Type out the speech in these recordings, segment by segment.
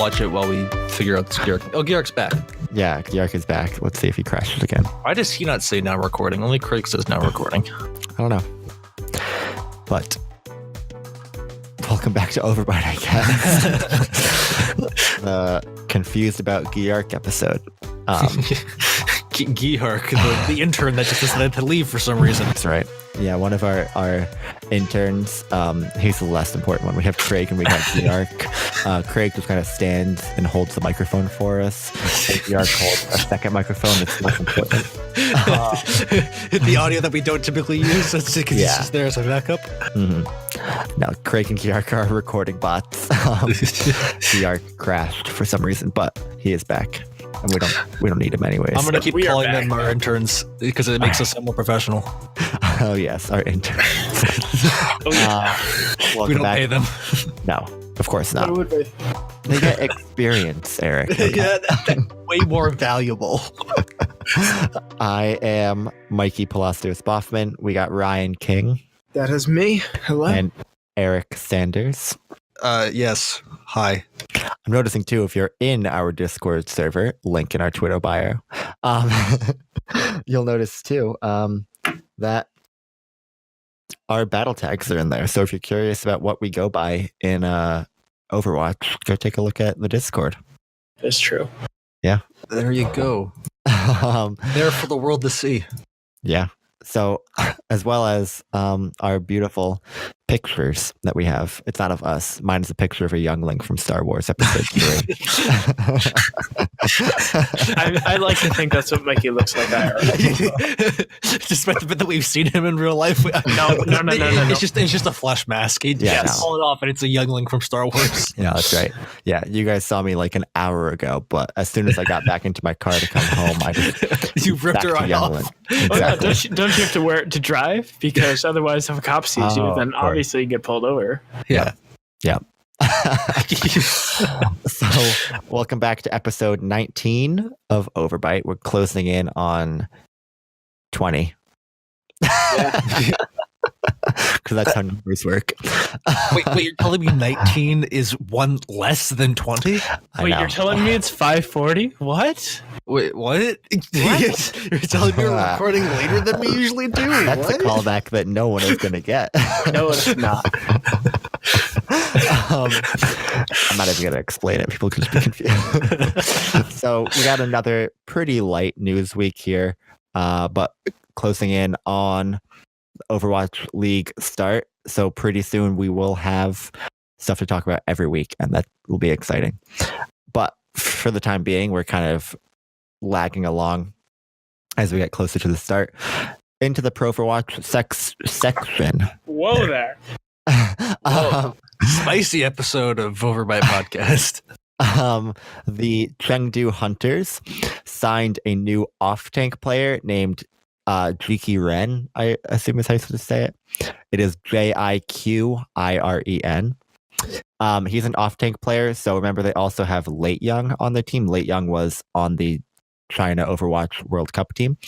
watch it while we figure out this Geark. Oh, Geark's back. Yeah, Geark is back. Let's see if he crashes again. Why does he not say now recording? Only Craig says now recording. I don't know. But welcome back to OverByte, I guess. Confused about Geark episode. Geark, the intern that just decided to leave for some reason. That's right. Yeah, one of our interns, he's the less important one. We have Craig and we got Geark. Craig just kind of stands and holds the microphone for us. Geark holds a second microphone that's less important. The audio that we don't typically use, it's just there as a backup. Mm-hmm. Now, Craig and Geark are recording bots. Geark crashed for some reason, but he is back. And we don't need him anyways. I'm gonna keep calling them our interns because it makes us sound more professional. Oh yes, our interns. We don't pay them. No, of course not. What would they? They get experience, Eric. Okay? Yeah, that's way more valuable. I am Mikey Palacios Boffman. We got Ryan King. That is me. Hello. And Eric Sanders. Yes. Hi. I'm noticing too, if you're in our Discord server, link in our Twitter bio, you'll notice too that our battle tags are in there. So if you're curious about what we go by in Overwatch, go take a look at the Discord. That's true. Yeah. There you go. There for the world to see. Yeah. So, as well as our beautiful pictures that we have, it's not of us. Mine is a picture of a youngling from Star Wars Episode 3. I like to think that's what Mikey looks like. Despite the fact that we've seen him in real life. No. It's just a flesh mask. He just pull it off, and it's a youngling from Star Wars. Yeah, that's right. Yeah, you guys saw me like an hour ago, but as soon as I got back into my car to come home, I just you ripped her eye off. Exactly. Oh, no, don't you have to wear it to drive? Because otherwise, if a cop sees you, then obviously you get pulled over. Yeah. So, welcome back to episode 19 of OverByte. We're closing in on 20. Yeah. Because that's how numbers work. Wait, you're telling me 19 is one less than 20? Wait, you're telling me it's 5:40? What? Wait, what? You're telling me you're recording later than we usually do? That's a callback that no one is going to get. No, it's not. I'm not even going to explain it. People can just be confused. So we got another pretty light news week here, but closing in on Overwatch League start. So pretty soon we will have stuff to talk about every week, and that will be exciting. But for the time being, we're kind of lagging along as we get closer to the start. Into the PrOverwatch section. Whoa there. Spicy episode of OverByte podcast. The Chengdu Hunters signed a new off-tank player named Jiki Ren, I assume is how you say it. It is Jiqiren. He's an off-tank player, so remember they also have Late Young on their team. Late Young was on the China Overwatch World Cup team.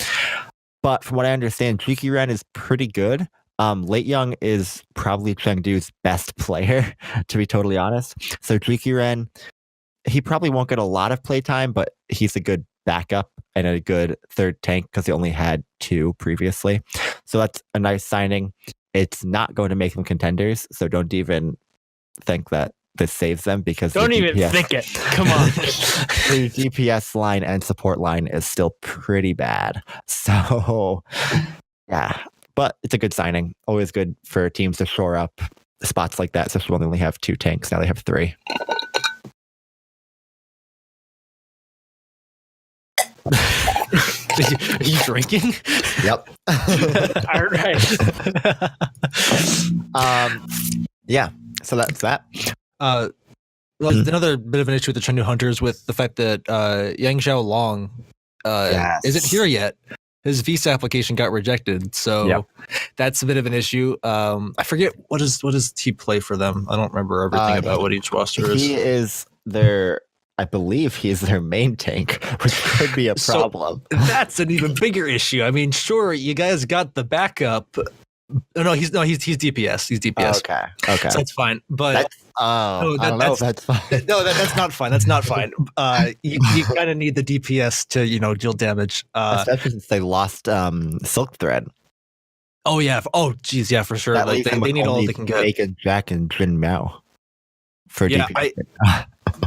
But from what I understand, Jiki Ren is pretty good. Late Young is probably Chengdu's best player, to be totally honest. So Jiki Ren, he probably won't get a lot of playtime, but he's a good backup and a good third tank because he only had 2 previously. So that's a nice signing. It's not going to make them contenders, so don't even think that this saves them because don't even think it. Come on. The DPS line and support line is still pretty bad. So yeah, but it's a good signing. Always good for teams to shore up spots like that, especially when they only have 2 tanks. Now they have 3. Are you drinking? Yep. All right. Yeah. So that's that. Another bit of an issue with the Chengdu Hunters with the fact that Yang Xiaolong isn't here yet. His visa application got rejected, so that's a bit of an issue. I forget what does he play for them. I don't remember everything about what each roster is. He is their, I believe he's their main tank, which could be a problem. So that's an even bigger issue. I mean, sure, you guys got the backup, No, he's DPS. He's DPS. Okay. So that's fine. But I don't know if that's fine. No, that's not fine. That's not fine. You kind of need the DPS to deal damage. Especially since they lost Silk Thread. Oh yeah. Oh geez, yeah, for sure. Like they need all they can get. Make a Jack and Jin Mao for DPS.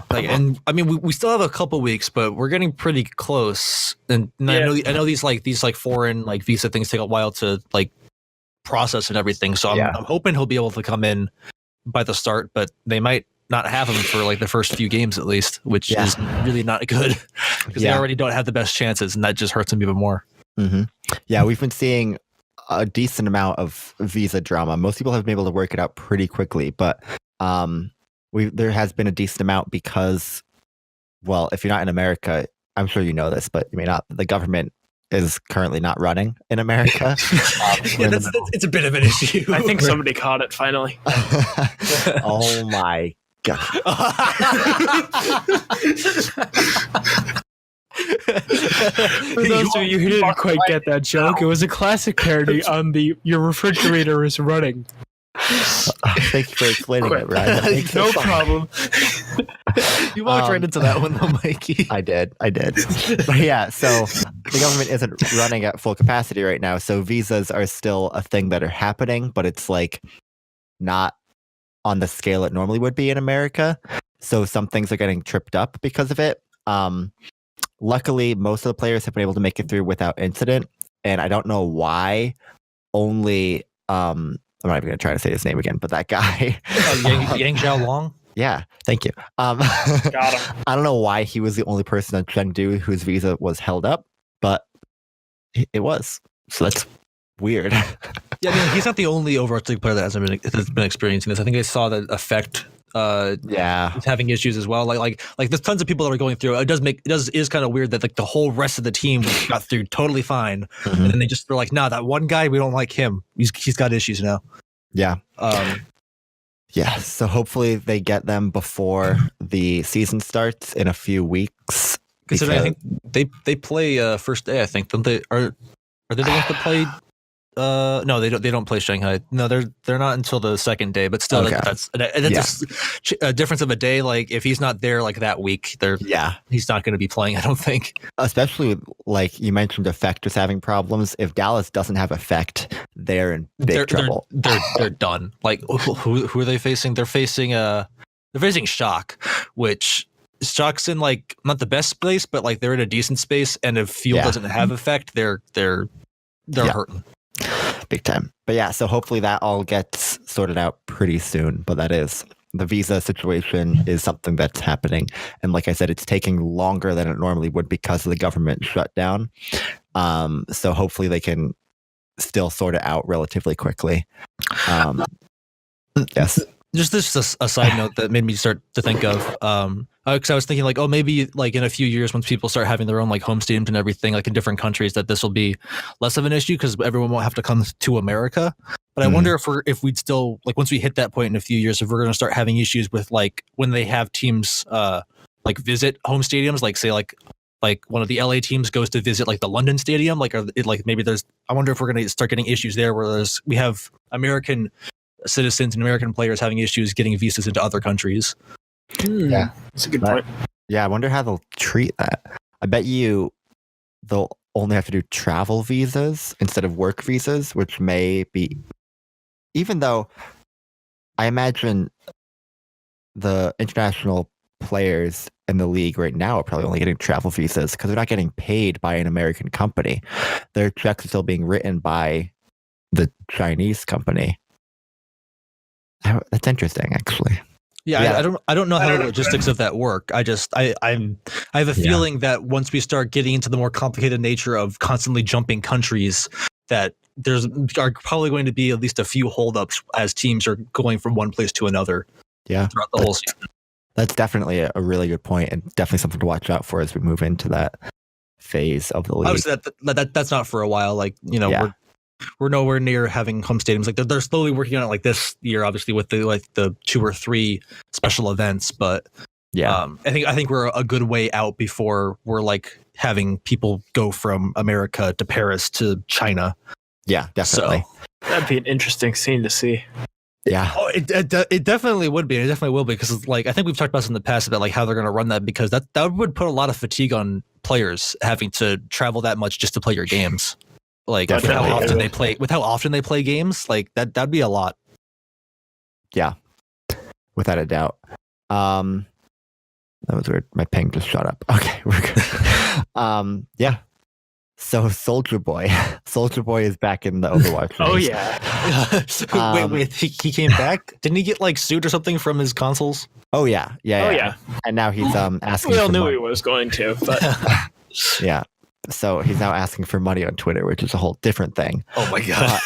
And I mean, we still have a couple weeks, but we're getting pretty close. And I know these foreign visa things take a while to process and everything. So I'm hoping he'll be able to come in by the start, but they might not have him for the first few games at least, which is really not good because they already don't have the best chances, and that just hurts them even more. Mm-hmm. Yeah, we've been seeing a decent amount of visa drama. Most people have been able to work it out pretty quickly, but there has been a decent amount because, well, if you're not in America, I'm sure you know this, but you may not. The government is currently not running in America. It's a bit of an issue. I think somebody caught it finally. Oh my God. For those of you who didn't quite get that joke, it was a classic parody on the "Your refrigerator is running." Thank you for explaining it, Ryan. No problem. You walked right into that one, though, Mikey. I did. But yeah, so the government isn't running at full capacity right now, so visas are still a thing that are happening, but it's not on the scale it normally would be in America. So some things are getting tripped up because of it. Luckily, most of the players have been able to make it through without incident, and I don't know why. Only I'm not even going to try to say his name again, but that guy. Yang Xiaolong? Yeah, thank you. Got him. I don't know why he was the only person in Chengdu whose visa was held up, but it was. So that's weird. Yeah, I mean, he's not the only Overwatch League player that has been experiencing this. I think I saw that affect having issues as well. Like there's tons of people that are going through. It is kind of weird that the whole rest of the team got through totally fine, and then they just were like, nah, that one guy, we don't like him. He's got issues now. Yeah. Yeah. So hopefully they get them before the season starts in a few weeks. Because I think they play first day. I think don't they are they the ones that play? No, they don't play Shanghai. No, they're not until the second day. But still, that's a difference of a day. Like if he's not there that week, he's not going to be playing. I don't think. Especially you mentioned Effect is having problems. If Dallas doesn't have Effect, they're in big trouble. They're done. Who are they facing? They're facing Shock, which Shock's in not the best space, but they're in a decent space. And if Fuel doesn't have Effect, they're hurting. Big time. But yeah, so hopefully that all gets sorted out pretty soon. But the visa situation is something that's happening. And like I said, it's taking longer than it normally would because of the government shutdown. So hopefully they can still sort it out relatively quickly. Yes. Just a side note that made me start to think of, because I was thinking maybe in a few years once people start having their own home stadiums and everything in different countries that this will be less of an issue because everyone won't have to come to America. But I wonder if we'd still once we hit that point in a few years, if we're going to start having issues with when they have teams visit home stadiums, say one of the LA teams goes to visit the London stadium, maybe there's. I wonder if we're going to start getting issues there, where we have American citizens and American players having issues getting visas into other countries. Yeah, that's a good point. Yeah, I wonder how they'll treat that. I bet they'll only have to do travel visas instead of work visas, which may be, even though I imagine the international players in the league right now are probably only getting travel visas because they're not getting paid by an American company. Their checks are still being written by the Chinese company. That's interesting, actually. Yeah. I don't know how the logistics of that work. I have a feeling that once we start getting into the more complicated nature of constantly jumping countries, that are probably going to be at least a few holdups as teams are going from one place to another. Yeah, throughout the whole season. That's definitely a really good point, and definitely something to watch out for as we move into that phase of the league. Obviously, that's not for a while. We're nowhere near having home stadiums. They're slowly working on it this year, obviously with the 2 or 3 special events. But I think we're a good way out before we're having people go from America to Paris to China. Yeah, definitely. So, that'd be an interesting scene to see. Yeah. Oh, it definitely would be. It definitely will be, because like I think we've talked about this in the past about like how they're going to run that, because that would put a lot of fatigue on players having to travel that much just to play your games. Like with how often they play games, like that'd be a lot. Yeah, without a doubt. That was weird. My ping just shut up. Okay, we're good. Yeah. So Soldier Boy is back in the Overwatch. Oh yeah. Wait, he came back? Didn't he get like sued or something from his consoles? Oh yeah. And now he's asking. We all for knew money. he was going to, but Yeah. So he's now asking for money on Twitter, which is a whole different thing. Oh my god.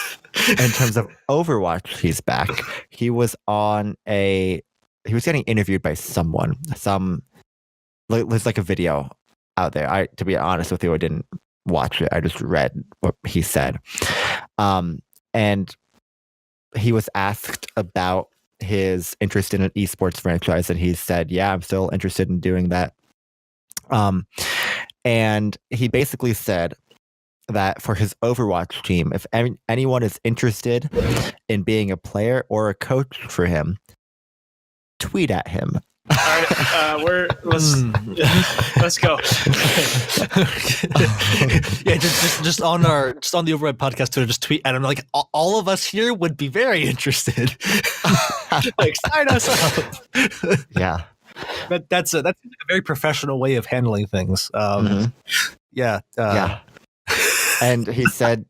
In terms of Overwatch, he's back. He was getting interviewed by someone. There's like a video out there. To be honest with you, I didn't watch it. I just read what he said. And he was asked about his interest in an esports franchise, and he said, yeah, I'm still interested in doing that. And he basically said that for his Overwatch team, if anyone is interested in being a player or a coach for him, tweet at him. all right, let's go. Yeah, just on the OverByte podcast Twitter, just tweet at him. Like all of us here would be very interested. Like sign us up. Yeah. But that's a very professional way of handling things. Yeah. Yeah. And he said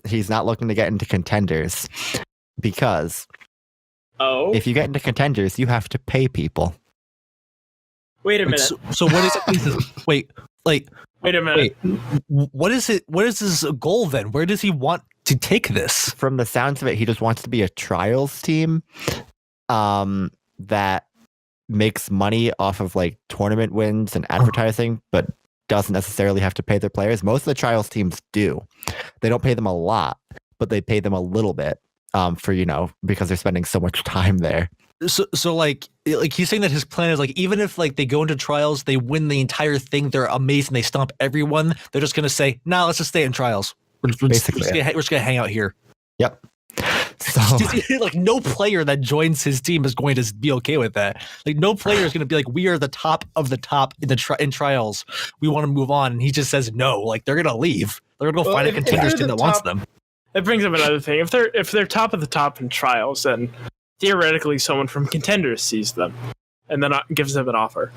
he's not looking to get into contenders because if you get into contenders, you have to pay people. Wait a minute. So what is it? Wait a minute. What is it? What is his goal then? Where does he want to take this? From the sounds of it, he just wants to be a trials team that makes money off of like tournament wins and advertising, but doesn't necessarily have to pay their players. Most of the trials teams do. They don't pay them a lot, but they pay them a little bit for, because they're spending so much time there. So like he's saying that his plan is like, even if like they go into trials, they win the entire thing, they're amazing, they stomp everyone, they're just going to say, nah, let's just stay in trials. We're just going to hang out here. Yep. So like no player that joins his team is going to be okay with that. Like no player is going to be like, we are the top of the top in trials. We want to move on. And he just says no. Like they're going to leave. They're going to go find a contenders team that wants them. That brings up another thing. If they're top of the top in trials, then theoretically someone from contenders sees them and then gives them an offer.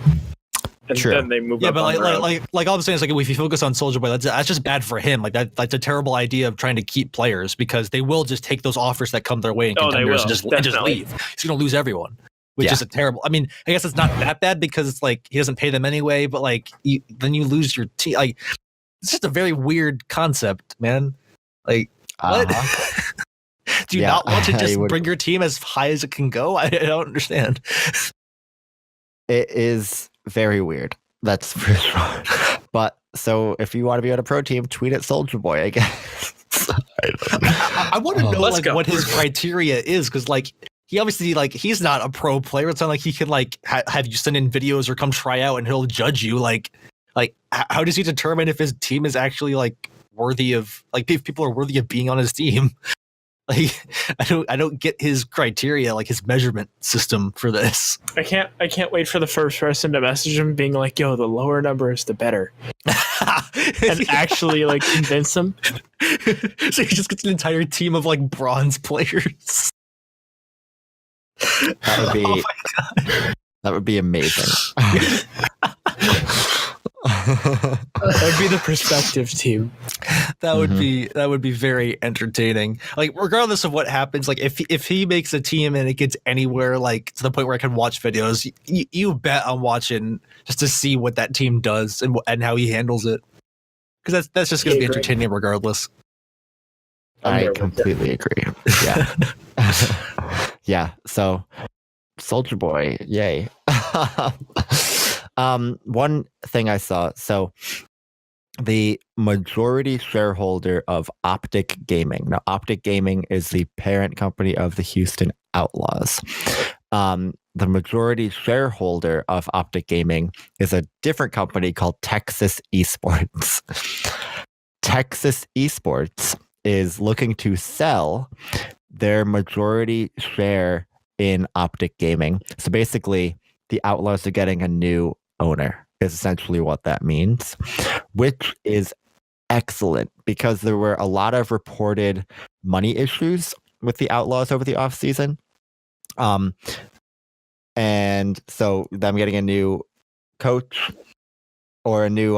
And then they move up. But like all I'm saying is like, if you focus on Soldier Boy, that's just bad for him. Like that's a terrible idea of trying to keep players, because they will just take those offers that come their way in contenders and just leave. He's going to lose everyone, which is a terrible. I mean, I guess it's not that bad because it's like he doesn't pay them anyway. But like then you lose your team. Like it's just a very weird concept, man. Like what? Do you not want to just bring your team as high as it can go? I don't understand. It is very weird. That's for sure. But so if you want to be on a pro team, tweet at Soldier Boy, I guess. I want to know what his criteria is, because like he obviously he's not a pro player. It's not like he can like have you send in videos or come try out and he'll judge you. Like how does he determine if his team is actually like worthy of, like, if people are worthy of being on his team? Like I don't get his criteria, like his measurement system for this. I can't wait for the first person to message him being like, yo, the lower number is the better. And actually like convince him. So he just gets an entire team of like bronze players. That would be amazing. That would be the perspective team. That would be very entertaining. Like regardless of what happens, like if he makes a team and it gets anywhere like to the point where I can watch videos, you bet I'm watching just to see what that team does and how he handles it, because that's just going to be entertaining regardless. I completely agree. Yeah. Yeah. So Soldier Boy, yay. One thing I saw, so the majority shareholder of Optic Gaming. Now, Optic Gaming is the parent company of the Houston Outlaws. The majority shareholder of Optic Gaming is a different company called Texas Esports. Texas Esports is looking to sell their majority share in Optic Gaming. So basically, the Outlaws are getting a new owner, is essentially what that means, which is excellent because there were a lot of reported money issues with the Outlaws over the offseason. And so them getting a new coach or a new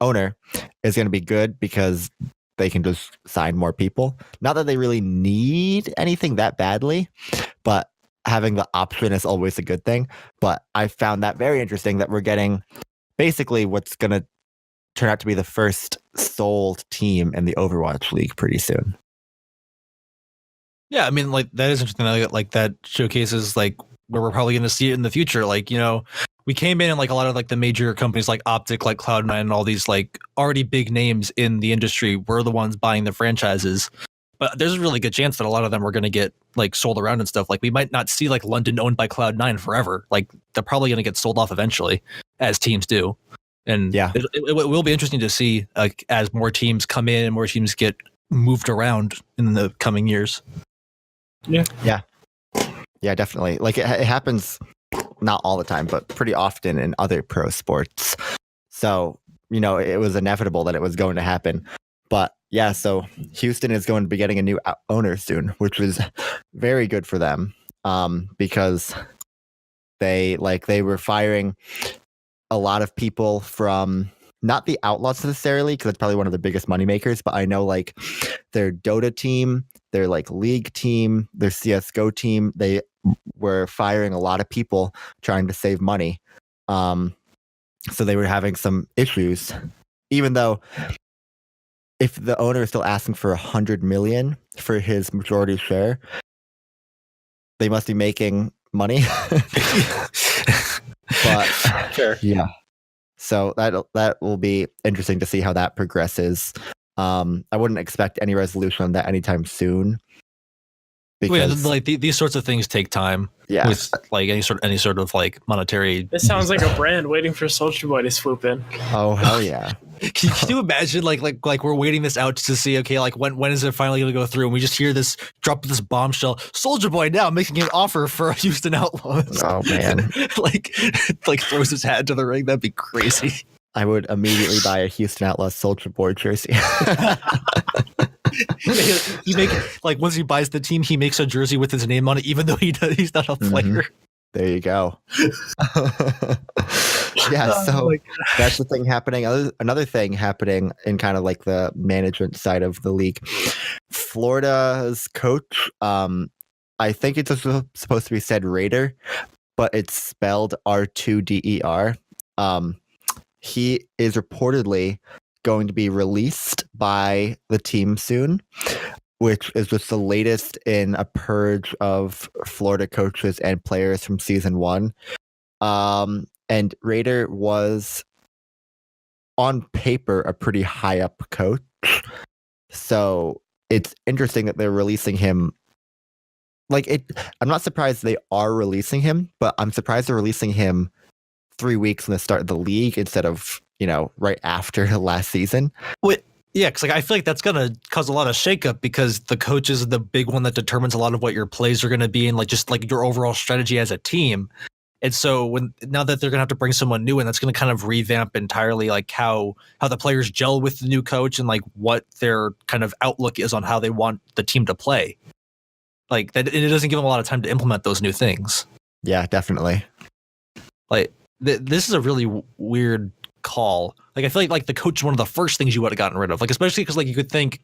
owner is going to be good because they can just sign more people. Not that they really need anything that badly, but having the option is always a good thing. But I found that very interesting that we're getting basically what's going to turn out to be the first sold team in the Overwatch League pretty soon. Yeah, I mean, like that is interesting. Like that showcases like where we're probably going to see it in the future. Like, you know, we came in and like a lot of like the major companies like Optic, like Cloud9, and all these like already big names in the industry were the ones buying the franchises. But there's a really good chance that a lot of them are going to get like sold around and stuff. Like we might not see like London owned by Cloud9 forever. Like they're probably going to get sold off eventually, as teams do. And yeah, it will be interesting to see as more teams come in and more teams get moved around in the coming years. Yeah, definitely. Like it happens not all the time, but pretty often in other pro sports. So, you know, it was inevitable that it was going to happen. But yeah, so Houston is going to be getting a new owner soon, which is very good for them because they were firing a lot of people from not the Outlaws necessarily, because it's probably one of the biggest moneymakers, but I know like their Dota team, their like League team, their CSGO team, they were firing a lot of people trying to save money. So they were having some issues, even though if the owner is still asking for $100 million for his majority share, they must be making money. But sure. Yeah. So that will be interesting to see how that progresses. I wouldn't expect any resolution on that anytime soon. Because like these sorts of things take time. Yeah. With like any sort of like monetary. This sounds like a brand waiting for Soulja Boy to swoop in. Oh hell yeah! Can you imagine like we're waiting this out to see okay when is it finally going to go through and we just hear this drop this bombshell Soulja Boy now making an offer for Houston Outlaws. Oh man! like throws his hat into the ring. That'd be crazy. I would immediately buy a Houston Outlaws Soulja Boy jersey. He like once he buys the team, he makes a jersey with his name on it, even though he's not a player. Mm-hmm. There you go. Yeah, so that's the thing happening. Another thing happening in kind of like the management side of the league. Florida's coach, I think it's supposed to be said Raider, but it's spelled R2DER. He is reportedly going to be released by the team soon, which is just the latest in a purge of Florida coaches and players from season 1. And Raider was on paper a pretty high up coach. So it's interesting that they're releasing him. I'm not surprised they are releasing him, but I'm surprised they're releasing him 3 weeks from the start of the league instead of, right after last season. Yeah, because I feel like that's going to cause a lot of shakeup because the coach is the big one that determines a lot of what your plays are going to be and just your overall strategy as a team. And so now that they're going to have to bring someone new in, that's going to kind of revamp entirely how the players gel with the new coach and what their kind of outlook is on how they want the team to play. That it doesn't give them a lot of time to implement those new things. Yeah, definitely. This is a really weird call. I feel like the coach is one of the first things you would have gotten rid of. Especially because you could think,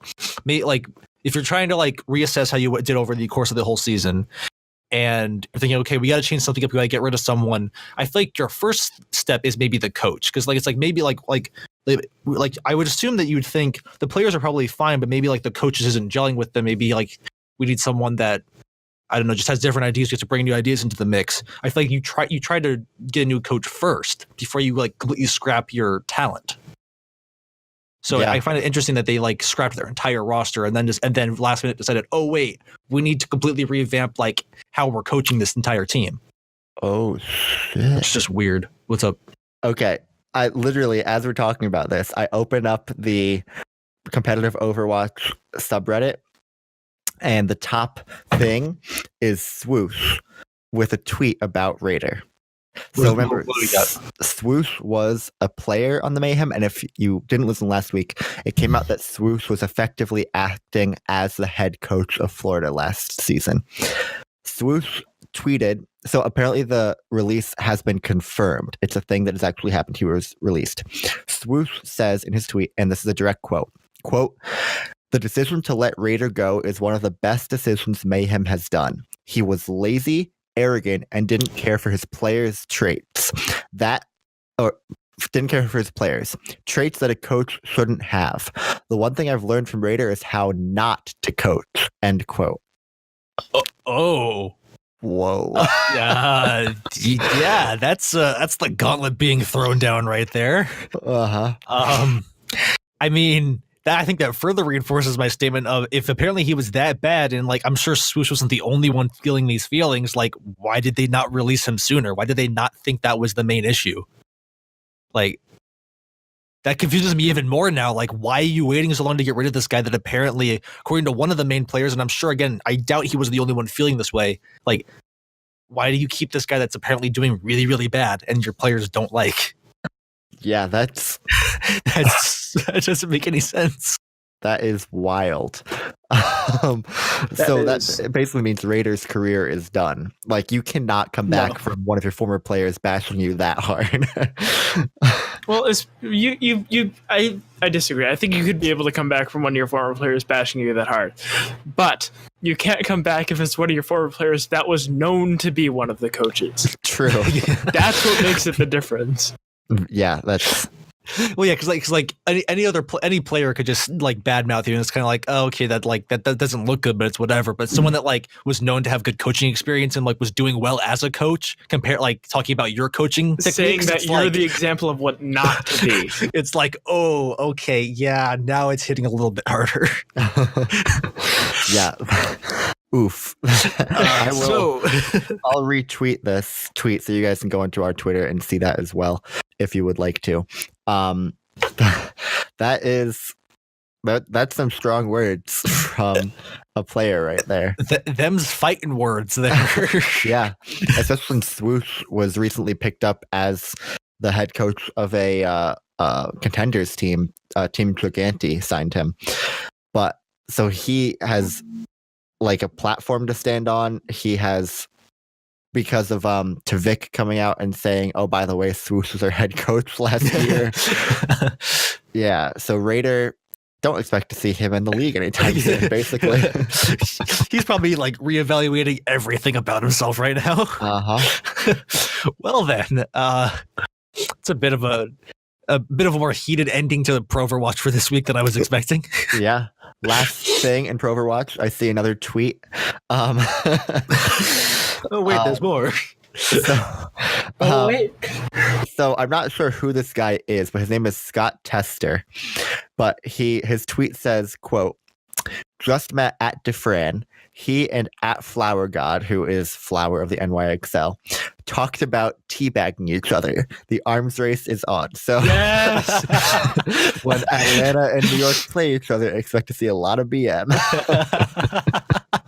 if you're trying to reassess how you did over the course of the whole season, and you're thinking, okay, we got to change something up, we got to get rid of someone. I feel like your first step is maybe the coach, because it's maybe I would assume that you would think the players are probably fine, but maybe the coaches isn't gelling with them. Maybe we need someone that, I don't know, just has different ideas, just to bring new ideas into the mix. I feel like you try to get a new coach first before you completely scrap your talent. So yeah. I find it interesting that they scrapped their entire roster and then last minute decided, oh wait, we need to completely revamp how we're coaching this entire team. Oh shit. It's just weird. What's up? Okay. I literally, as we're talking about this, I open up the competitive Overwatch subreddit, and the top thing is Swoosh with a tweet about Raider. So remember, Swoosh was a player on the Mayhem, and if you didn't listen last week, it came out that Swoosh was effectively acting as the head coach of Florida last season. Swoosh tweeted, so apparently the release has been confirmed. It's a thing that has actually happened. He was released. Swoosh says in his tweet, and this is a direct quote, "The decision to let Raider go is one of the best decisions Mayhem has done. He was lazy, arrogant, and didn't care for his players' traits. Didn't care for his players. Traits that a coach shouldn't have. The one thing I've learned from Raider is how not to coach." End quote. Oh. Whoa. Yeah, that's the gauntlet being thrown down right there. Uh-huh. I mean, I think that further reinforces my statement of, if apparently he was that bad, and like I'm sure Swoosh wasn't the only one feeling these feelings, like why did they not release him sooner? Why did they not think that was the main issue? Like, that confuses me even more now. Like, why are you waiting so long to get rid of this guy that apparently, according to one of the main players, and I'm sure, again, I doubt he was the only one feeling this way, like, why do you keep this guy that's apparently doing really, really bad and your players don't like? Yeah, that doesn't make any sense. That is wild. That basically means Raider's career is done. Like, you cannot come back from one of your former players bashing you that hard. Well, I disagree. I think you could be able to come back from one of your former players bashing you that hard, but you can't come back if it's one of your former players that was known to be one of the coaches. True. That's what makes it the difference. Yeah, that's. Well, yeah, because any player could just like badmouth you, and it's kind of like, oh, okay, that doesn't look good, but it's whatever. But someone that like was known to have good coaching experience and like was doing well as a coach, talking about your coaching techniques, saying that you're the example of what not to be. It's like, oh, okay, yeah, now it's hitting a little bit harder. Yeah. Oof. I'll retweet this tweet so you guys can go into our Twitter and see that as well if you would like to. That's some strong words from a player right there. Them's fighting words there. Yeah, especially when Swoosh was recently picked up as the head coach of a contenders team. Team Gigante signed him, but so he has like a platform to stand on. He has, because of Tavik coming out and saying, oh, by the way, Swoosh was our head coach last year. Yeah, so Raider, don't expect to see him in the league anytime soon, basically. He's probably like reevaluating everything about himself right now. Well then, it's a bit of a more heated ending to the PrOverwatch for this week than I was expecting. Yeah. Last thing in PrOverwatch, I see another tweet. Oh wait, there's more. Wait. So I'm not sure who this guy is, but his name is Scott Tester. But his tweet says, quote, "Just met at DeFran. He and at Flower God, who is Flower of the NYXL, talked about teabagging each other. The arms race is on." So yes. When Atlanta and New York play each other, expect to see a lot of BM.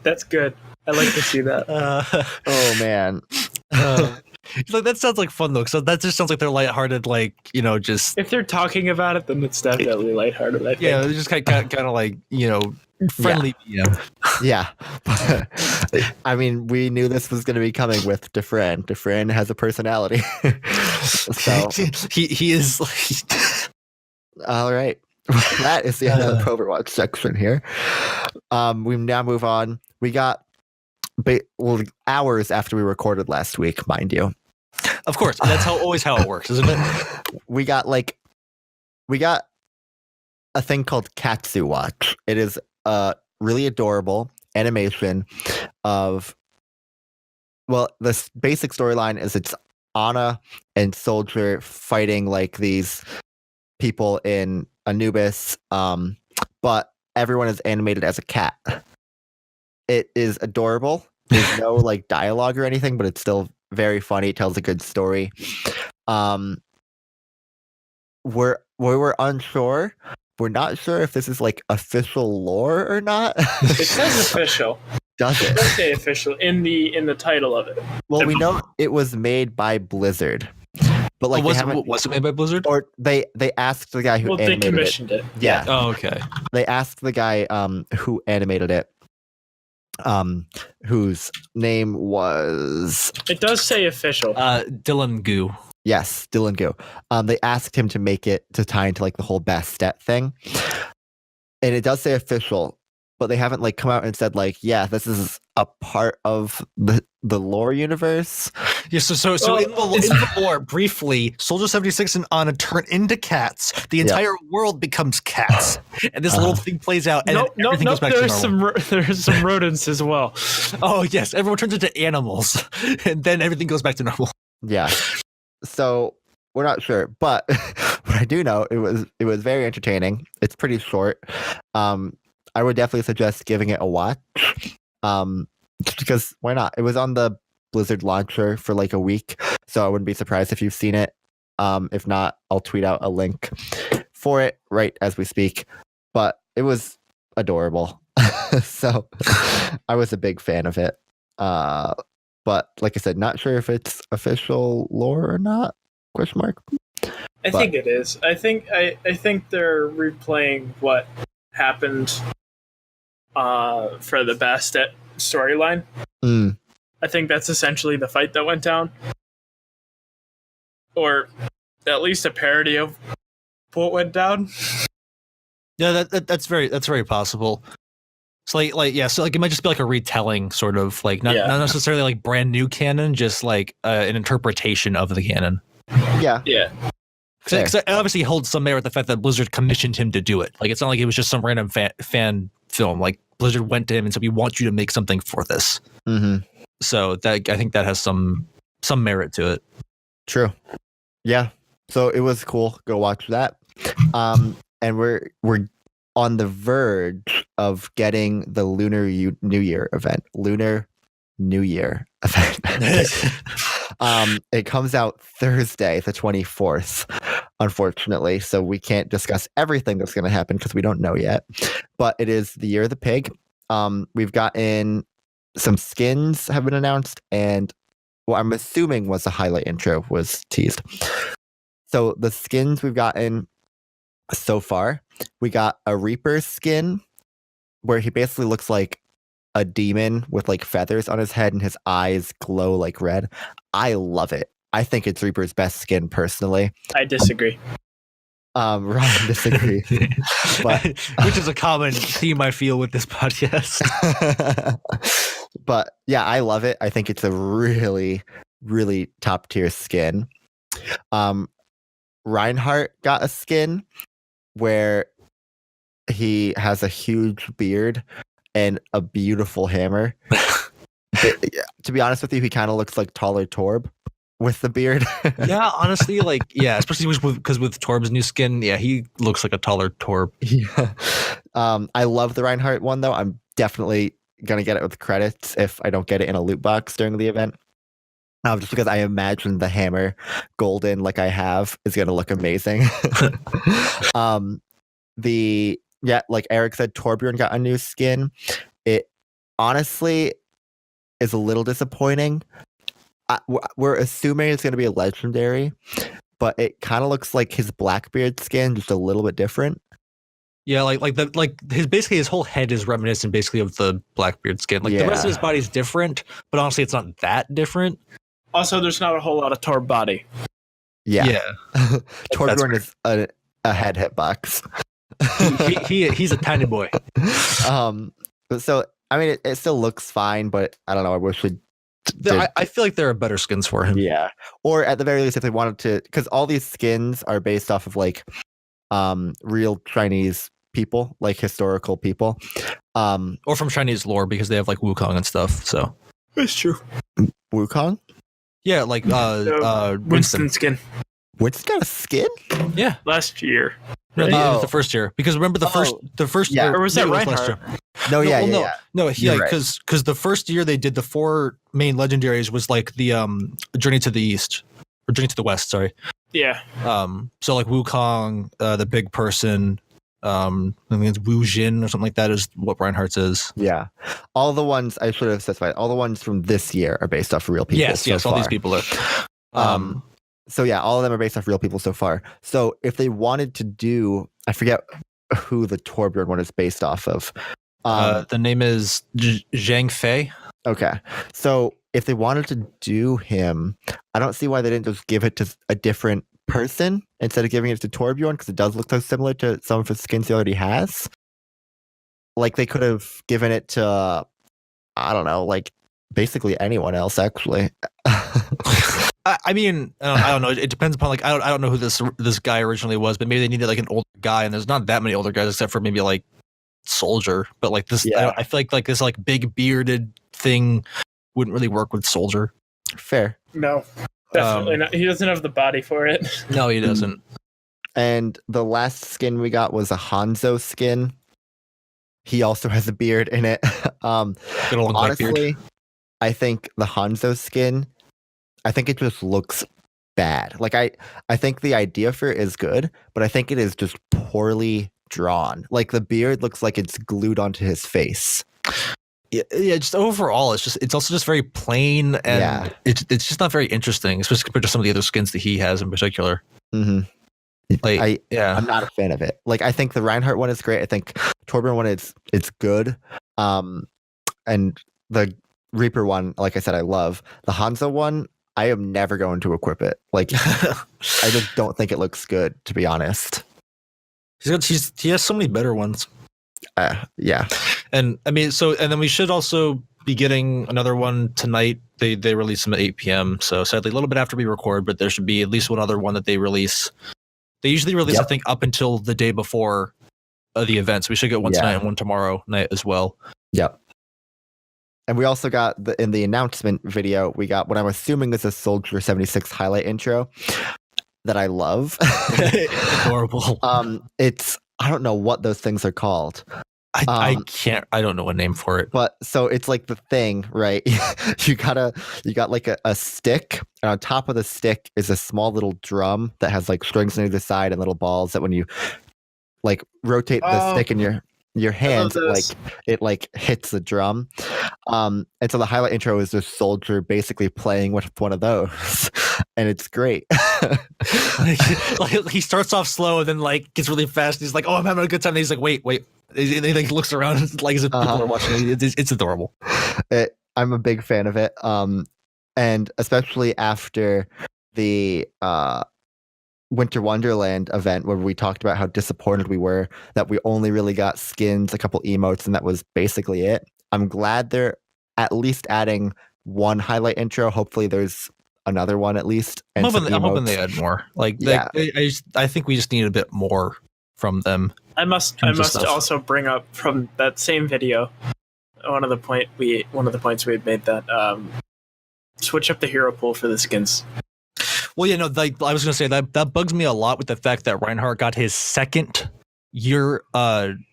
That's good. I like to see that. Oh man. Like, that sounds like fun though. So that just sounds like they're lighthearted, like, you know, just if they're talking about it, then it's definitely lighthearted. I think. Yeah, they're just kind of like, you know, friendly. Yeah. I mean, we knew this was going to be coming with DeFran. DeFran has a personality. So he is. All right. That is the end of the PrOverwatch section here. We now move on. We got hours after we recorded last week, mind you. Of course, that's always how it works, isn't it? We got a thing called Katsuwatch. It is a really adorable animation of, well, the basic storyline is it's Ana and Soldier fighting like these people in Anubis, but everyone is animated as a cat. It is adorable. There's no like dialogue or anything, but it's still very funny. It tells a good story. We were unsure we're not sure if this is like official lore or not. It says official. Does it? It does say official in the title of it. Well, we know it was made by Blizzard, but like was it made by Blizzard? Or they asked the guy who animated they commissioned it. Yeah. Oh, okay. They asked the guy who animated it, whose name was. It does say official. Dylan Gu. Yes, Dylan Gu. They asked him to make it to tie into like the whole Bastet thing, and it does say official, but they haven't like come out and said like, yeah, this is a part of the lore universe. Yeah, so in the lore, briefly, Soldier 76 and Ana turn into cats. The entire world becomes cats, and this little thing plays out, and everything goes back to normal. There's some rodents as well. Oh yes, everyone turns into animals, and then everything goes back to normal. Yeah. So we're not sure, but what I do know, it was very entertaining. It's pretty short. I would definitely suggest giving it a watch. Just because why not? It was on the Blizzard launcher for like a week, so I wouldn't be surprised if you've seen it. If not, I'll tweet out a link for it right as we speak. But it was adorable. So I was a big fan of it. But like I said, not sure if it's official lore or not. Question mark. I think it is. I think they're replaying what happened for the Bastet storyline. I think that's essentially the fight that went down, or at least a parody of what went down. Yeah, that's very possible. So so it might just be like a retelling, sort of like not necessarily like brand new canon, just like an interpretation of the canon. Yeah. Because it obviously holds some merit the fact that Blizzard commissioned him to do it. Like it's not like it was just some random fan film. Like Blizzard went to him and said, "We want you to make something for this." Mm-hmm. So that I think that has some merit to it. True. Yeah. So it was cool. Go watch that. And we're on the verge of getting the Lunar New Year event. Lunar New Year event. It comes out Thursday, the 24th, unfortunately. So we can't discuss everything that's going to happen because we don't know yet. But it is the Year of the Pig. We've gotten some skins have been announced, and what I'm assuming was a highlight intro was teased. So the skins we've gotten so far, we got a Reaper skin where he basically looks like a demon with like feathers on his head and his eyes glow like red. I love it. I think it's Reaper's best skin personally. I disagree. Ryan disagrees. But which is a common theme I feel with this podcast. But yeah, I love it. I think it's a really, really top tier skin. Reinhardt got a skin where he has a huge beard and a beautiful hammer. To be honest with you, he kind of looks like taller Torb with the beard. Yeah, honestly, especially because with Torb's new skin, he looks like a taller Torb. Yeah. I love the Reinhardt one though. I'm definitely gonna get it with credits if I don't get it in a loot box during the event. Just because I imagine the hammer golden like I have is gonna look amazing. Like Eric said, Torbjorn got a new skin. It honestly is a little disappointing. We're assuming it's going to be a legendary, but it kind of looks like his Blackbeard skin, just a little bit different. Yeah, his whole head is reminiscent basically of the Blackbeard skin. The rest of his body's different, but honestly, it's not that different. Also, there's not a whole lot of Torb body. Yeah. Torbjorn is a head hitbox. He's a tiny boy. So I mean, it still looks fine, but I don't know. I wish it. I feel like there are better skins for him. Yeah, or at the very least, if they wanted to, because all these skins are based off of like, real Chinese people, like historical people, or from Chinese lore because they have like Wukong and stuff. So it's true. Wukong. Yeah, like Winston skin. Winston got a skin? Yeah, last year. No, the first year. Because remember the first year, or was that Reinhardt? No, because the first year they did the 4 main legendaries was like the Journey to the East or Journey to the West. Sorry. Yeah. So like Wukong, the big person, I think it's Wu Jin or something like that is what Reinhardt's is. Yeah. All the ones, I should have specified, all the ones from this year are based off real people. Yes, so far. all these people are. So yeah, all of them are based off real people so far. So if they wanted to do, I forget who the Torbjorn one is based off of. The name is Zhang Fei. Okay. So if they wanted to do him, I don't see why they didn't just give it to a different person instead of giving it to Torbjorn, because it does look so similar to some of his skins he already has. Like they could have given it to, I don't know, like basically anyone else actually. I mean, I don't know. It depends upon like I don't know who this guy originally was, but maybe they needed like an older guy, and there's not that many older guys except for maybe like Soldier. But like this, I feel like this like big bearded thing wouldn't really work with Soldier. Fair. No, definitely not. He doesn't have the body for it. No, he doesn't. And the last skin we got was a Hanzo skin. He also has a beard in it. Honestly, I think the Hanzo skin, I think it just looks bad. Like I think the idea for it is good, but I think it is just poorly drawn. Like the beard looks like it's glued onto his face. Yeah, just overall, it's also just very plain, and it's just not very interesting, especially compared to some of the other skins that he has in particular. Mm-hmm. Like, I'm not a fan of it. Like I think the Reinhardt one is great. I think Torbjorn one it's good. And the Reaper one, like I said, I love. The Hanzo one, I am never going to equip it. Like I just don't think it looks good, to be honest. He has so many better ones. Yeah. And I mean, and then we should also be getting another one tonight. They release them at 8 p.m. So sadly, a little bit after we record, but there should be at least one other one that they release. They usually release, I think, up until the day before the event. So we should get one tonight and one tomorrow night as well. Yep. And we also got in the announcement video, we got what I'm assuming is a Soldier 76 highlight intro that I love. Adorable. I don't know what those things are called. I don't know a name for it. But so it's like the thing, right? you got like a stick, and on top of the stick is a small little drum that has like strings on either side and little balls that when you like rotate the stick in your hand, it hits the drum. And so the highlight intro is this Soldier basically playing with one of those. And it's great. like he starts off slow and then like gets really fast. He's like, "Oh, I'm having a good time." And he's like, "Wait." He like looks around like as if people are watching. It's adorable. I'm a big fan of it. And especially after the Winter Wonderland event where we talked about how disappointed we were that we only really got skins, a couple emotes, and that was basically it. I'm glad they're at least adding one highlight intro. Hopefully there's another one at least. And I'm hoping they add more. Like, I think we just need a bit more from them. I must also bring up from that same video one of the points we had made that switch up the hero pool for the skins. Well, I was gonna say that bugs me a lot with the fact that Reinhardt got his second year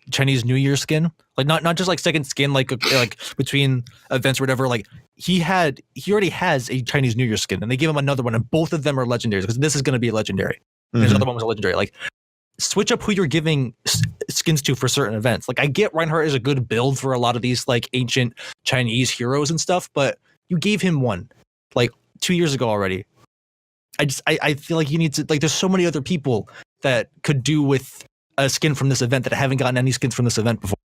Chinese New Year skin. Like not just like second skin like between events or whatever. Like he already has a Chinese New Year skin, and they gave him another one, and both of them are legendaries because this is going to be a legendary. Mm-hmm. There's another one was a legendary. Like switch up who you're giving skins to for certain events. Like I get Reinhardt is a good build for a lot of these like ancient Chinese heroes and stuff, but you gave him one like 2 years ago already. I feel like you need to, like, there's so many other people that could do with a skin from this event that haven't gotten any skins from this event before.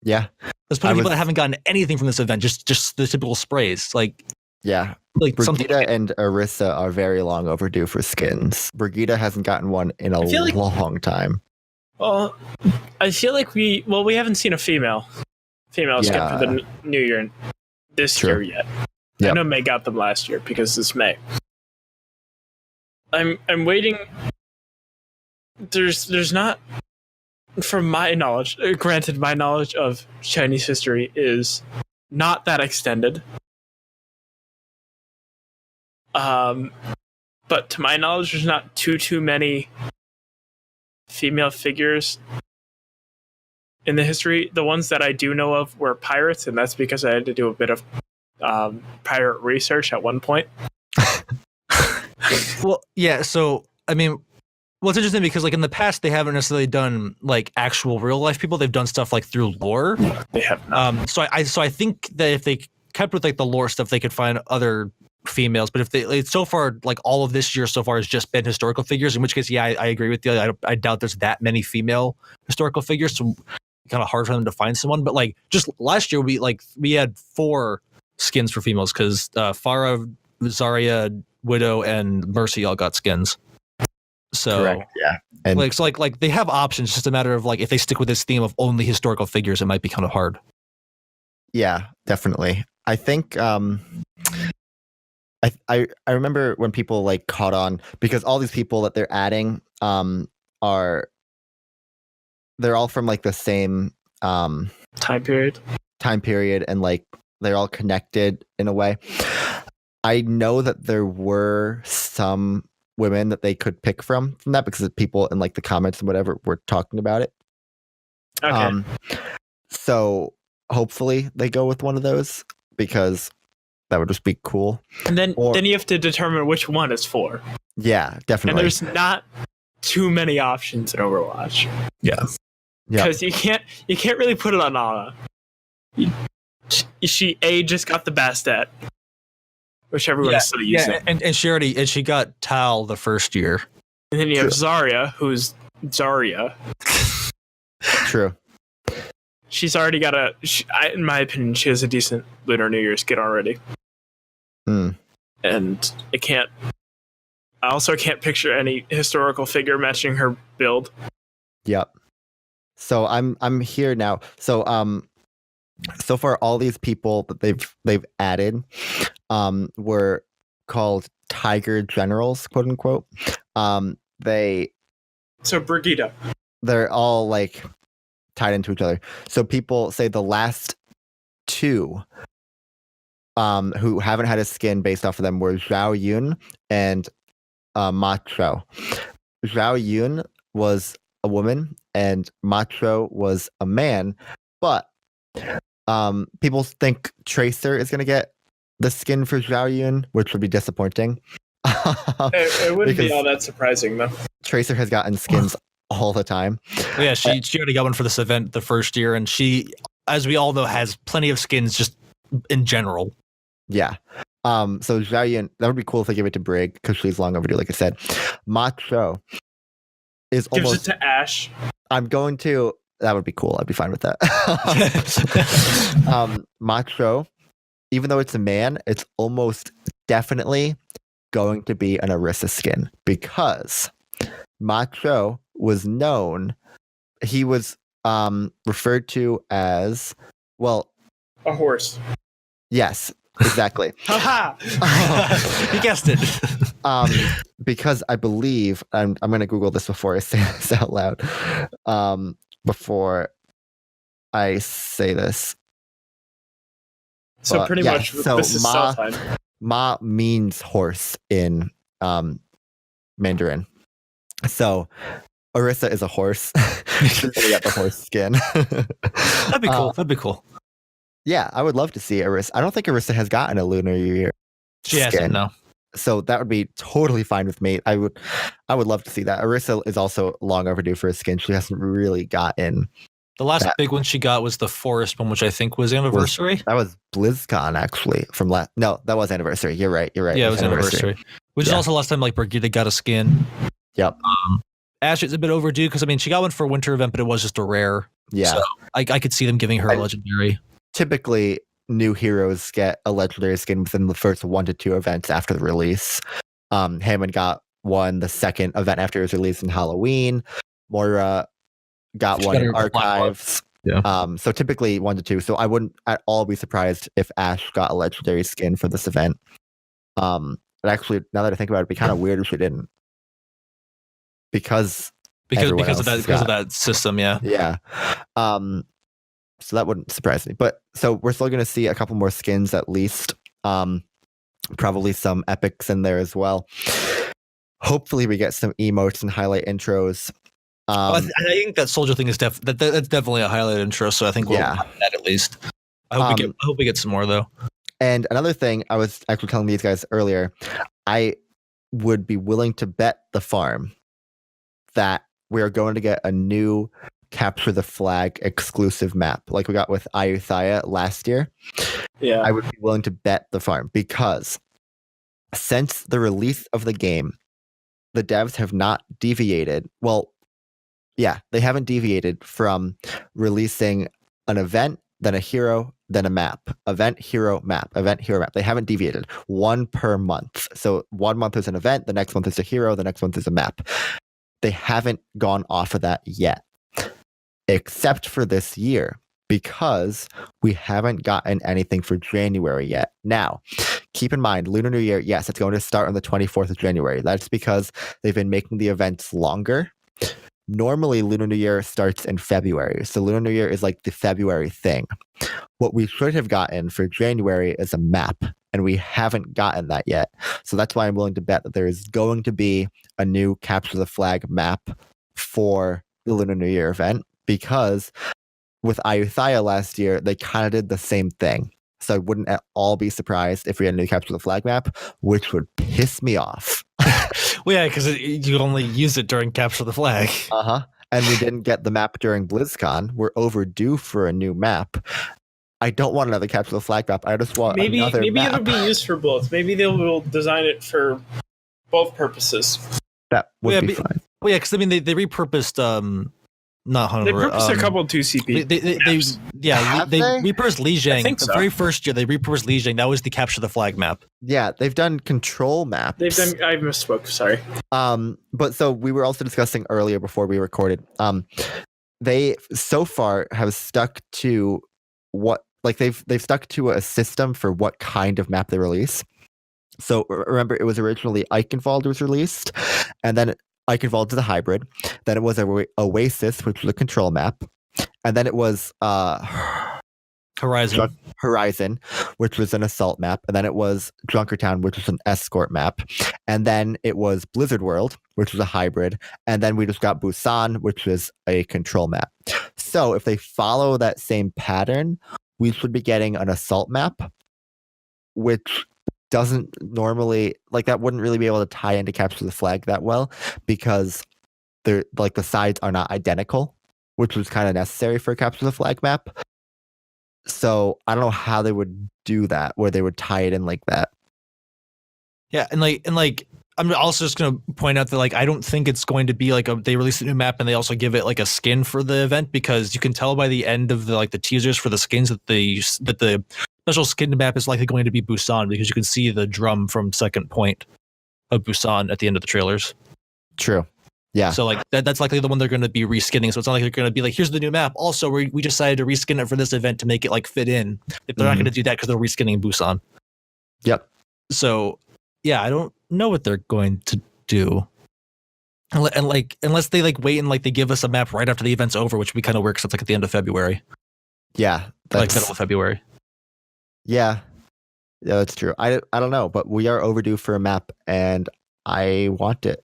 Yeah. There's plenty of people that haven't gotten anything from this event, just the typical sprays. Like, yeah. Like Brigitte and Orisa are very long overdue for skins. Brigitte hasn't gotten one in a long time. Well, I feel like we haven't seen a female skin for the New Year this year yet. Yep. I know May got them last year because it's May. I'm waiting. There's not, from my knowledge, granted my knowledge of Chinese history is not that extended. But to my knowledge, there's not too many female figures in the history. The ones that I do know of were pirates, and that's because I had to do a bit of pirate research at one point. Well, yeah. So I mean, Well, it's interesting because like in the past they haven't necessarily done like actual real life people. They've done stuff like through lore. They have not. So I think that if they kept with like the lore stuff, they could find other females. But if they so far like all of this year so far has just been historical figures. In which case, yeah, I agree with you. I doubt there's that many female historical figures. So kind of hard for them to find someone. But like just last year we had 4 skins for females because Farah, Zarya, Widow, and Mercy all got skins. So correct, yeah. And like they have options. It's just a matter of like if they stick with this theme of only historical figures, it might be kind of hard. Yeah, definitely. I think I remember when people like caught on because all these people that they're adding they're all from like the same time period and like they're all connected in a way. I know that there were some women that they could pick from that because people in like the comments and whatever were talking about it. Okay. So hopefully they go with one of those because that would just be cool. And then you have to determine which one is for. Yeah, definitely. And there's not too many options in Overwatch. Yeah. Because you can't really put it on Ana. She just got the Bastet, which everyone is still using. Yeah, and she got Tal the first year. And then you have Zarya, who's Zarya. True. She's already got in my opinion, she has a decent Lunar New Year skin already. And I also can't picture any historical figure matching her build. Yep. So I'm here now. So so far all these people that they've added were called Tiger Generals, quote unquote. So Brigitte. They're all like tied into each other. So people say the last 2 who haven't had a skin based off of them were Zhao Yun and Macho. Zhao Yun was a woman and Macho was a man, but people think Tracer is going to get the skin for Zhao Yun, which would be disappointing. It wouldn't be all that surprising though. Tracer has gotten skins all the time. Well, yeah, she already got one for this event the first year, and she, as we all know, has plenty of skins just in general. Yeah. So Zhao Yun, that would be cool if they give it to Brig because she's long overdue, like I said. Macho is gives almost it to Ash. I'm going to. That would be cool. I'd be fine with that. Macho, even though it's a man, it's almost definitely going to be an Orisa skin because Macho was known. He was referred to as a horse. Yes, exactly. Haha! You guessed it. Because I believe I'm going to Google this before I say this out loud. Before I say this. So pretty much this is self-time. Ma means horse in Mandarin. So Orisa is a horse. She's gonna get the horse skin. That'd be cool. That'd be cool. Yeah, I would love to see Orisa. I don't think Orisa has gotten a Lunar Year She hasn't, no. So that would be totally fine with me. I would love to see that. Orisa is also long overdue for a skin. She hasn't really gotten. The last big one she got was the Forest one, which I think was Anniversary. That was BlizzCon, actually. No, that was Anniversary. You're right. Yeah, it was Anniversary. Which is also the last time like Brigitte got a skin. Yep. Ash is a bit overdue because I mean she got one for a winter event, but it was just a rare. Yeah. So I could see them giving her a legendary. Typically, new heroes get a legendary skin within the first 1 to 2 events after the release. Hammond got one the second event after it was released in Halloween. Moira got one in Archives. Yeah. So typically 1 to 2. So I wouldn't at all be surprised if Ash got a legendary skin for this event. But actually, now that I think about it, it'd be kind of weird if she didn't. Because of that system, yeah. Yeah. So that wouldn't surprise me. But so we're still going to see a couple more skins at least. Probably some epics in there as well. Hopefully we get some emotes and highlight intros. I think that soldier thing is that's definitely a highlight intro. So I think we'll have that at least. I hope we get some more though. And another thing I was actually telling these guys earlier, I would be willing to bet the farm that we are going to get a new Capture the Flag exclusive map like we got with Ayutthaya last year. Yeah. I would be willing to bet the farm because since the release of the game, the devs have not deviated. Well, yeah, they haven't deviated from releasing an event, then a hero, then a map. Event, hero, map. Event, hero, map. They haven't deviated. One per month. So 1 month is an event, the next month is a hero, the next month is a map. They haven't gone off of that yet, except for this year, because we haven't gotten anything for January yet. Now, keep in mind, Lunar New Year, yes, it's going to start on the 24th of January. That's because they've been making the events longer. Normally, Lunar New Year starts in February. So Lunar New Year is like the February thing. What we should have gotten for January is a map, and we haven't gotten that yet. So that's why I'm willing to bet that there is going to be a new Capture the Flag map for the Lunar New Year event, because with Ayutthaya last year, they kind of did the same thing. So I wouldn't at all be surprised if we had a new Capture the Flag map, which would piss me off. Well, yeah, because you only use it during Capture the Flag. And we didn't get the map during BlizzCon. We're overdue for a new map. I don't want another Capture the Flag map. I just want another map. It'll be used for both. Maybe they will design it for both purposes. That would be fine. Well, yeah, because I mean they repurposed not Hunter. They purposed a couple of 2CP. They repurposed Lijiang. I think so. The very first year they repurposed Lijiang. That was the Capture the Flag map. Yeah, they've done control maps. I misspoke. Sorry. But so we were also discussing earlier before we recorded. They so far have stuck to they've stuck to a system for what kind of map they release. So remember, it was originally Eichenwald was released, and then Eichenwald to the hybrid. Then it was Oasis, which was a control map, and then it was Horizon, which was an assault map, and then it was Junkertown, which was an escort map, and then it was Blizzard World, which was a hybrid, and then we just got Busan, which was a control map. So if they follow that same pattern, we should be getting an assault map, which doesn't normally, like, that wouldn't really be able to tie into Capture the Flag that well, because they're like the sides are not identical, which was kind of necessary for a Capture the Flag map. So I don't know how they would do that, where they would tie it in like that. Yeah, and I'm also just gonna point out that I don't think it's going to be they release a new map and they also give it a skin for the event, because you can tell by the end of the teasers for the skins that the special skin map is likely going to be Busan, because you can see the drum from Second Point of Busan at the end of the trailers. True. Yeah. So that's likely the one they're going to be reskinning. So it's not like they're going to be here's the new map. Also, we decided to reskin it for this event to make it fit in. If they're not going to do that because they're reskinning Busan. Yep. So yeah, I don't know what they're going to do. And unless they wait and they give us a map right after the event's over, which would be kind of weird because it's at the end of February. Yeah. Middle of February. Yeah. Yeah, that's true. I don't know, but we are overdue for a map and I want it.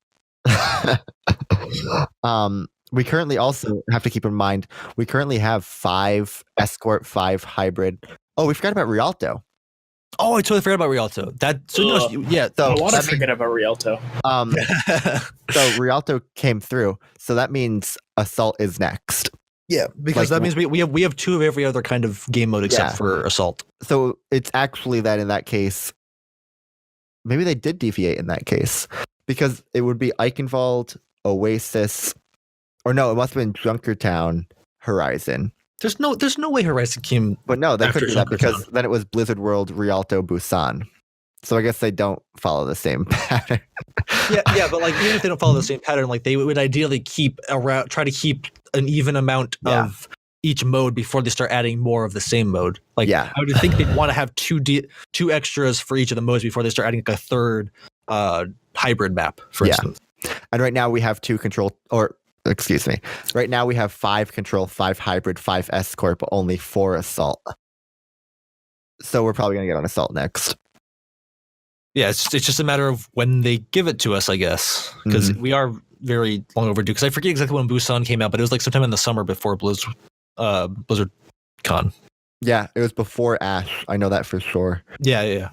We currently also have to keep in mind, we currently have 5 escort, 5 hybrid. Oh, we forgot about Rialto. Oh, I totally forgot about Rialto. I want to forget about Rialto. So Rialto came through, so that means Assault is next. Yeah, because that means we have 2 of every other kind of game mode except for Assault. So it's actually that in that case, maybe they did deviate in that case, because it would be Eichenwald, Oasis, or no, it must have been Junkertown, Horizon. There's no way Horizon came. But no, they couldn't do that, because then it was Blizzard World, Rialto, Busan. So I guess they don't follow the same pattern. yeah, but even if they don't follow the same pattern, they would ideally try to keep an even amount of each mode before they start adding more of the same mode. I would think they'd want to have two extras for each of the modes before they start adding a third hybrid map, for instance. And right now we have 2 control, or excuse me, right now we have 5 control, 5 hybrid, 5 escort, but only 4 assault. So we're probably going to get on assault next. Yeah, it's just a matter of when they give it to us, I guess, because we are very long overdue. Because I forget exactly when Busan came out, but it was sometime in the summer before BlizzardCon. Yeah, it was before Ash. I know that for sure. Yeah.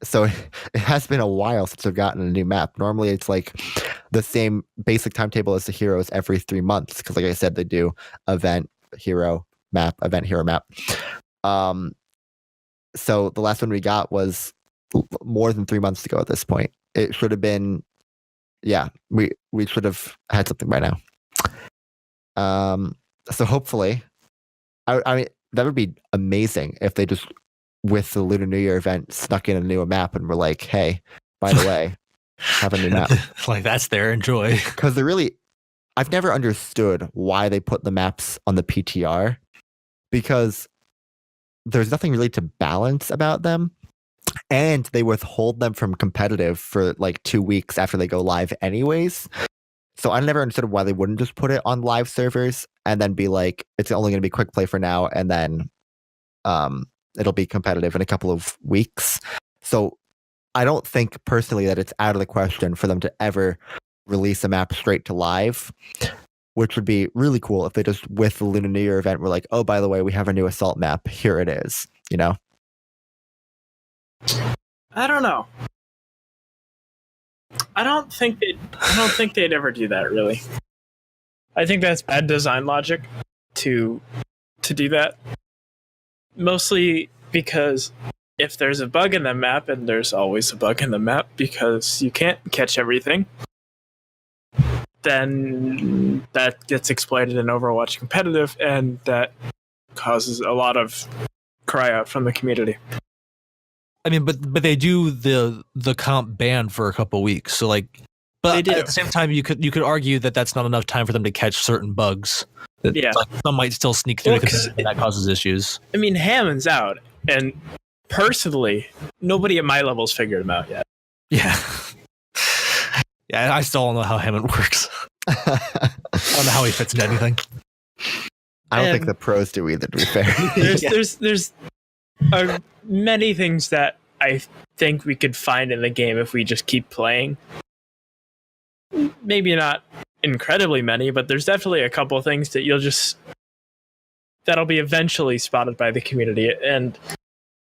So it has been a while since I've gotten a new map. Normally it's the same basic timetable as the heroes every 3 months. Because like I said, they do event, hero, map, event, hero, map. So the last one we got was more than 3 months ago at this point. It should have been, we should have had something by now. So hopefully, I mean, that would be amazing if they just, with the Lunar New Year event, snuck in a new map and were like, hey, by the way, have a new map. Like, that's there, enjoy. Because I've never understood why they put the maps on the PTR, because there's nothing really to balance about them. And they withhold them from competitive for like 2 weeks after they go live anyways. So I never understood why they wouldn't just put it on live servers and then be like, it's only going to be quick play for now, and then it'll be competitive in a couple of weeks. So I don't think personally that it's out of the question for them to ever release a map straight to live, which would be really cool if they just, with the Lunar New Year event, were like, oh, by the way, we have a new assault map. Here it is, you know? I don't know. I don't think they'd ever do that, really. I think that's bad design logic to do that. Mostly because if there's a bug in the map, and there's always a bug in the map because you can't catch everything, then that gets exploited in Overwatch competitive, and that causes a lot of cry out from the community. I mean, but they do the comp ban for a couple weeks, so like, but at the same time, you could argue that that's not enough time for them to catch certain bugs. Like, some might still sneak through, and that causes issues. I mean, Hammond's out, and personally, nobody at my level's figured him out yet. Yeah. Yeah, I still don't know how Hammond works. I don't know how he fits into anything. I don't think the pros do either, to be fair. There's many things that I think we could find in the game if we just keep playing. Maybe not incredibly many, but there's definitely a couple of things that that'll be eventually spotted by the community. And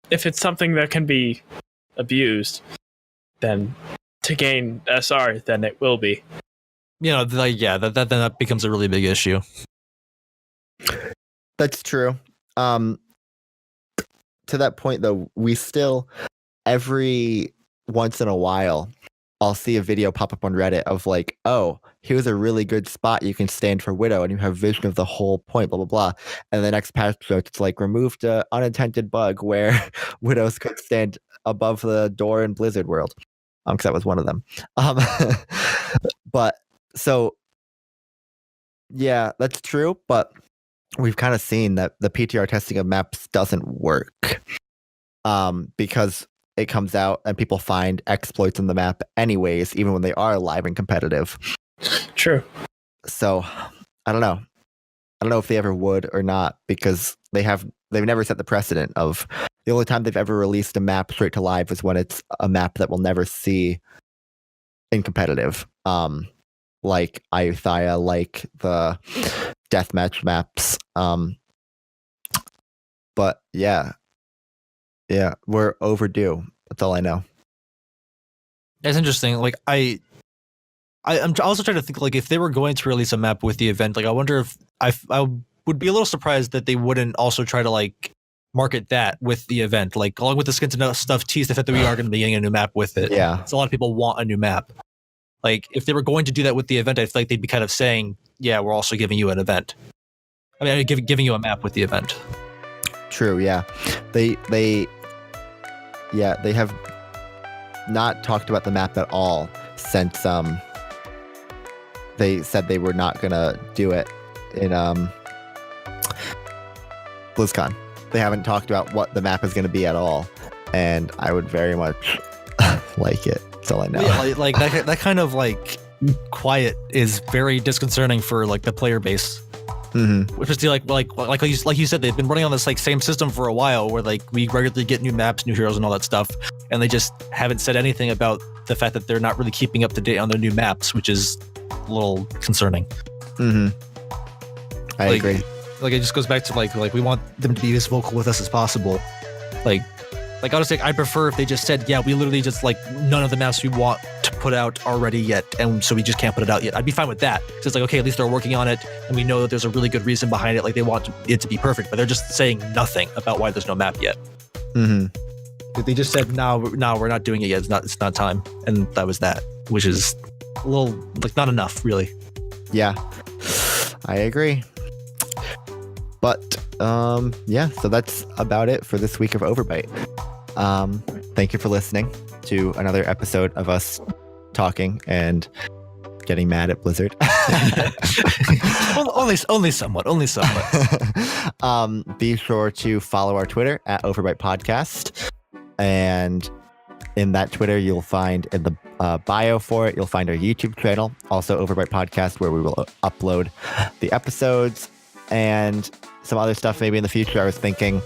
if it's something that can be abused, then to gain SR, then it will be. You know, like, yeah, that becomes a really big issue. That's true. To that point, though, we still, every once in a while, I'll see a video pop up on Reddit of like, oh, here's a really good spot you can stand for Widow, and you have vision of the whole point, blah, blah, blah. And the next patch notes, it's like, removed an unintended bug where Widows could stand above the door in Blizzard World. Because that was one of them. But, so, yeah, that's true, but we've kind of seen that the PTR testing of maps doesn't work. Because it comes out and people find exploits in the map anyways, even when they are live and competitive. True. So I don't know. I don't know if they ever would or not, because they've never set the precedent of, the only time they've ever released a map straight to live is when it's a map that we'll never see in competitive. Like Iothia, like the deathmatch maps. But yeah, we're overdue. That's all I know. That's interesting. Like I'm also trying to think, like, if they were going to release a map with the event, like, I wonder if I would be a little surprised that they wouldn't also try to like market that with the event, like along with the skins and stuff, tease the fact that we are going to be getting a new map with it. Yeah, so a lot of people want a new map. Like, if they were going to do that with the event, I feel like they'd be kind of saying, yeah, we're also giving you an event. I mean, giving you a map with the event. True. Yeah, they have not talked about the map at all since they said they were not gonna do it in BlizzCon. They haven't talked about what the map is going to be at all, and I would very much like it. That's all I know. Yeah, like that kind of like quiet is very disconcerting for like the player base. Mm-hmm. Which is like you said, they've been running on this like same system for a while, where like we regularly get new maps, new heroes, and all that stuff, and they just haven't said anything about the fact that they're not really keeping up to date on their new maps, which is a little concerning. Mm-hmm. I agree. Like, it just goes back to like we want them to be as vocal with us as possible. Like, Like, honestly, I prefer if they just said, yeah, we literally just like none of the maps we want to put out already yet, and so we just can't put it out yet. I'd be fine with that. So it's like, okay, at least they're working on it, and we know that there's a really good reason behind it. Like, they want it to be perfect, but they're just saying nothing about why there's no map yet. Mm-hmm. They just said, no, we're not doing it yet. It's not time, and that was that, which is a little like not enough, really. Yeah, I agree. But yeah, so that's about it for this week of Overbyte. Thank you for listening to another episode of us talking and getting mad at Blizzard. only somewhat. Be sure to follow our Twitter at Overbyte Podcast, and in that Twitter you'll find in the bio for it, you'll find our YouTube channel, also Overbyte Podcast, where we will upload the episodes and some other stuff maybe in the future. I was thinking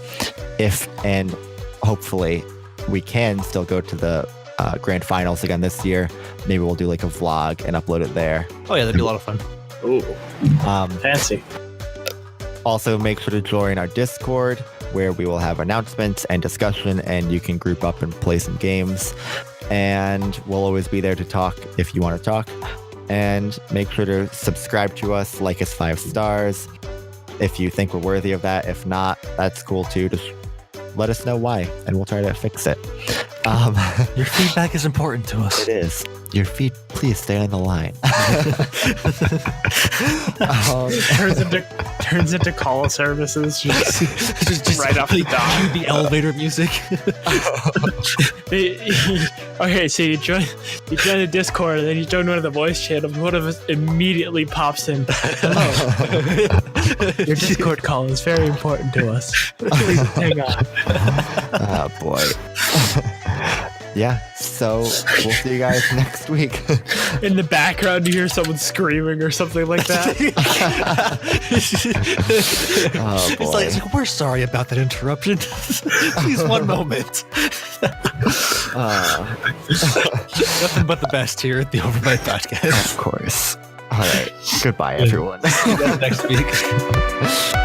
if and hopefully we can still go to the grand finals again this year. Maybe we'll do like a vlog and upload it there. Oh yeah, that'd be a lot of fun. Ooh, fancy. Also, make sure to join our Discord, where we will have announcements and discussion, and you can group up and play some games. And we'll always be there to talk if you want to talk. And make sure to subscribe to us, like us 5 stars if you think we're worthy of that. If not, that's cool too. Just let us know why, and we'll try to fix it. Your feedback is important to us. It is. Your feet, please stay on the line. Turns into call services just right off the dot. The elevator music. Okay, so you join the Discord, and then you join one of the voice channels. One of us immediately pops in. Hello. Your Discord call is very important to us. Please hang on. Oh boy. Yeah, so we'll see you guys next week. In the background, you hear someone screaming or something like that. Oh boy. It's like, we're sorry about that interruption. Please, one moment. Nothing but the best here at the OverByte Podcast. Of course. All right. Goodbye, everyone. See you guys next week.